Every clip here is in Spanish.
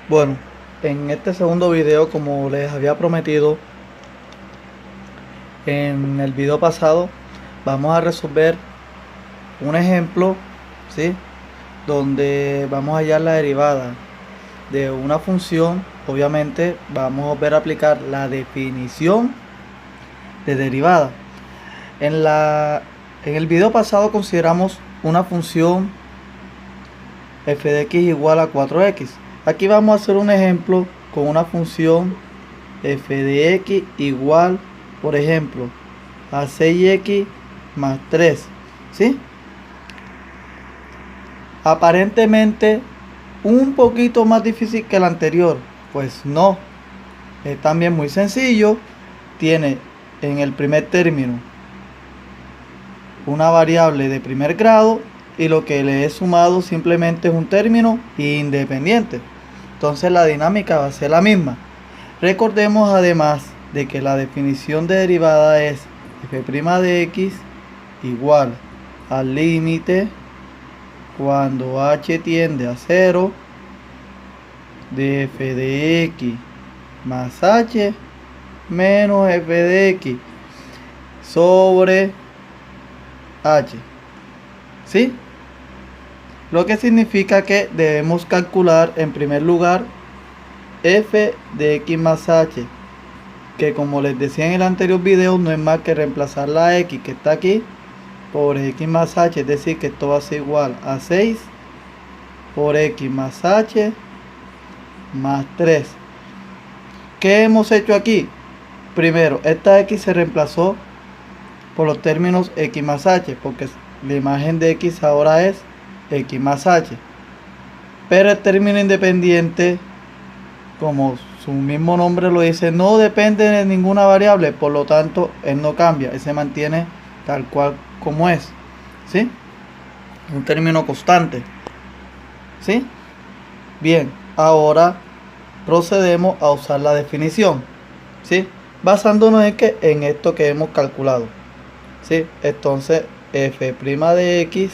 Bueno, en este segundo video, como les había prometido en el video pasado, vamos a resolver un ejemplo, ¿sí? Donde vamos a hallar la derivada de una función. Obviamente vamos a ver aplicar la definición de derivada. En el video pasado consideramos una función f de x igual a 4x. Aquí vamos a hacer un ejemplo con una función f de x igual, por ejemplo, a 6x más 3, ¿sí? Aparentemente un poquito más difícil que el anterior. Pues no, es también muy sencillo. Tiene en el primer término una variable de primer grado y lo que le he sumado simplemente es un término independiente. Entonces la dinámica va a ser la misma. Recordemos además de que la definición de derivada es f' de x igual al límite cuando h tiende a 0 de f de x más h menos f de x sobre h, ¿sí? Lo que significa que debemos calcular en primer lugar f de x más h, que como les decía en el anterior video, no es más que reemplazar la x que está aquí por x más h, es decir que esto va a ser igual a 6 por x más h más 3. ¿Qué hemos hecho aquí? Primero, esta x se reemplazó por los términos x más h, porque la imagen de x ahora es x más h. Pero el término independiente, como su mismo nombre lo dice, no depende de ninguna variable, por lo tanto él no cambia, él se mantiene tal cual como es, ¿sí? Un término constante, ¿sí? Bien, ahora procedemos a usar la definición, ¿sí? Basándonos en esto que hemos calculado, ¿sí? Entonces f' de x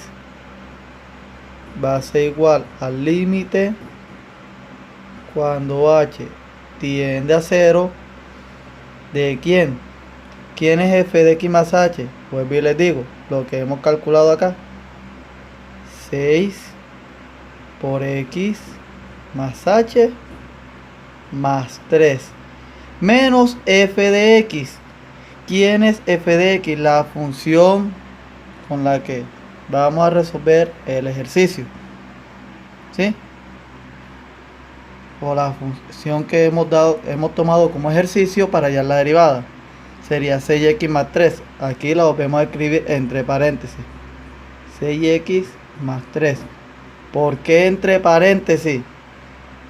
va a ser igual al límite cuando h tiende a 0 de ¿quién? ¿Quién es f de x más h? Pues bien, les digo lo que hemos calculado acá: 6 por x más h más 3 menos f de x. ¿Quién es f de x? La función con la que vamos a resolver el ejercicio, ¿sí? O la función que hemos tomado como ejercicio para hallar la derivada. Sería 6x más 3. Aquí la volvemos a escribir entre paréntesis: 6x más 3. ¿Por qué entre paréntesis?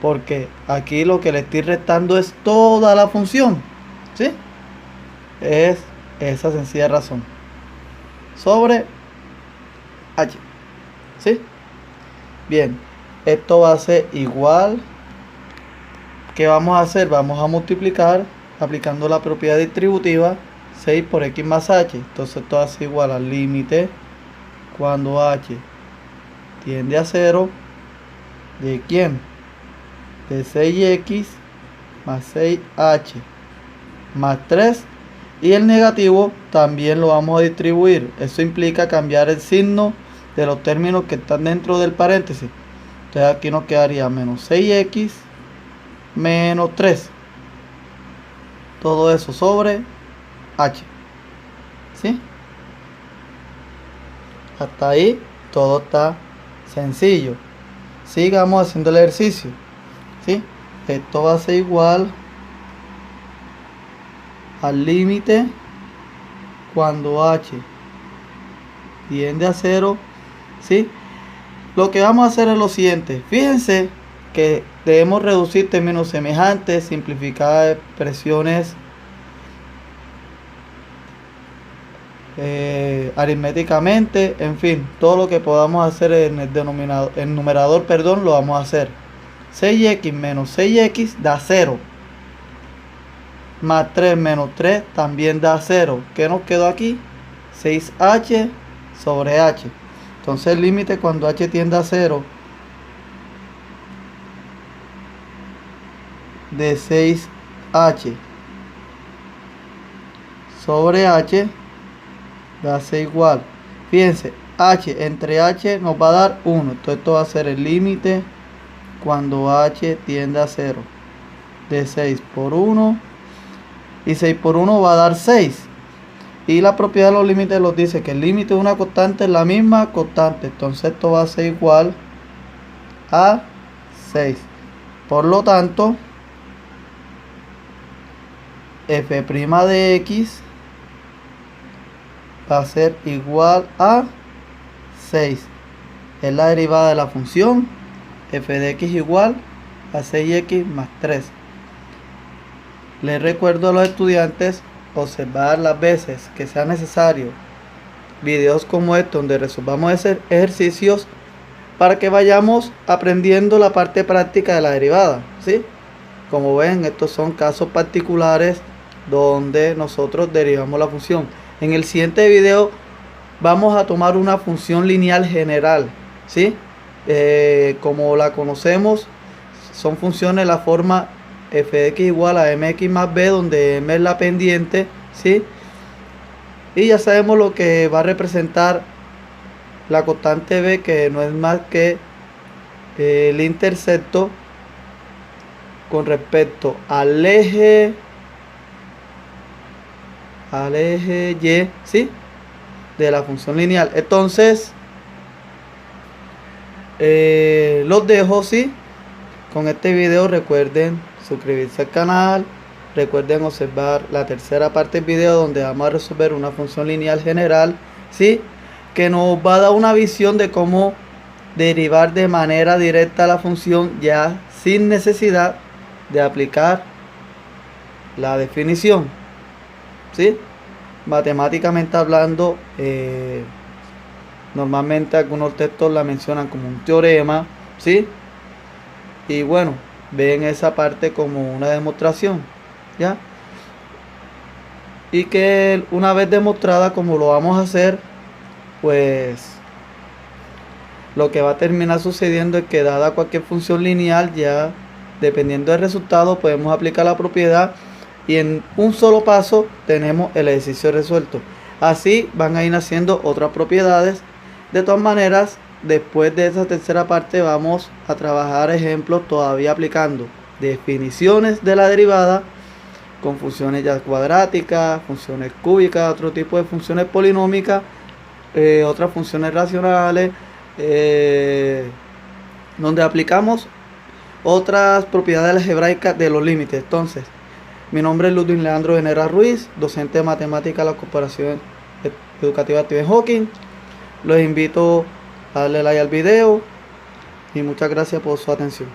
Porque aquí lo que le estoy restando es toda la función, ¿sí? Es esa sencilla razón. Sobre h, ¿sí? Bien, esto va a ser igual. ¿Qué vamos a hacer? Vamos a multiplicar aplicando la propiedad distributiva 6 por x más h. Entonces esto va a ser igual al límite cuando h tiende a 0 de ¿quién? De 6x más 6h más 3, y el negativo también lo vamos a distribuir. Eso implica cambiar el signo de los términos que están dentro del paréntesis. Entonces aquí nos quedaría menos 6x menos 3. Todo eso sobre h, ¿sí? Hasta ahí todo está sencillo. Sigamos haciendo el ejercicio, ¿sí? Esto va a ser igual al límite cuando h tiende a 0, ¿sí? Lo que vamos a hacer es lo siguiente. Fíjense que debemos reducir términos semejantes, simplificar expresiones aritméticamente, en fin, todo lo que podamos hacer en el numerador, perdón, lo vamos a hacer. 6x menos 6x da 0. Más 3 menos 3 también da 0. ¿Qué nos quedó aquí? 6h sobre h. Entonces el límite cuando h tiende a 0 de 6h sobre h va a ser igual, fíjense, h entre h nos va a dar 1. Entonces esto va a ser el límite cuando h tiende a 0 de 6 por 1, y 6 por 1 va a dar 6. Y la propiedad de los límites nos dice que el límite de una constante es la misma constante. Entonces esto va a ser igual a 6. Por lo tanto, f' de x va a ser igual a 6. Es la derivada de la función f de x igual a 6x más 3. Les recuerdo a los estudiantes observar las veces que sea necesario videos como este donde resolvamos ejercicios para que vayamos aprendiendo la parte práctica de la derivada, ¿sí? Como ven, estos son casos particulares donde nosotros derivamos la función. En el siguiente video vamos a tomar una función lineal general, ¿sí? Como la conocemos, son funciones de la forma f de x igual a mx más b, donde m es la pendiente, ¿sí? Y ya sabemos lo que va a representar la constante b, que no es más que el intercepto con respecto al eje y, ¿sí? De la función lineal. Entonces los dejo, ¿sí? Con este video. Recuerden suscribirse al canal, recuerden observar la tercera parte del video donde vamos a resolver una función lineal general, ¿sí? Que nos va a dar una visión de cómo derivar de manera directa la función ya sin necesidad de aplicar la definición, ¿sí? Matemáticamente hablando, normalmente algunos textos la mencionan como un teorema, ¿sí? Y bueno, ven esa parte como una demostración, ¿ya? Y que una vez demostrada, como lo vamos a hacer, pues lo que va a terminar sucediendo es que dada cualquier función lineal, ya dependiendo del resultado podemos aplicar la propiedad y en un solo paso tenemos el ejercicio resuelto. Así van a ir naciendo otras propiedades. De todas maneras, después de esa tercera parte vamos a trabajar ejemplos todavía aplicando definiciones de la derivada con funciones ya cuadráticas, funciones cúbicas, otro tipo de funciones polinómicas, otras funciones racionales, donde aplicamos otras propiedades algebraicas de los límites. Entonces, mi nombre es Ludwig Leandro Venera Ruiz, docente de matemática de la Corporación Educativa Stephen Hawking. Los invito a darle like al video y muchas gracias por su atención.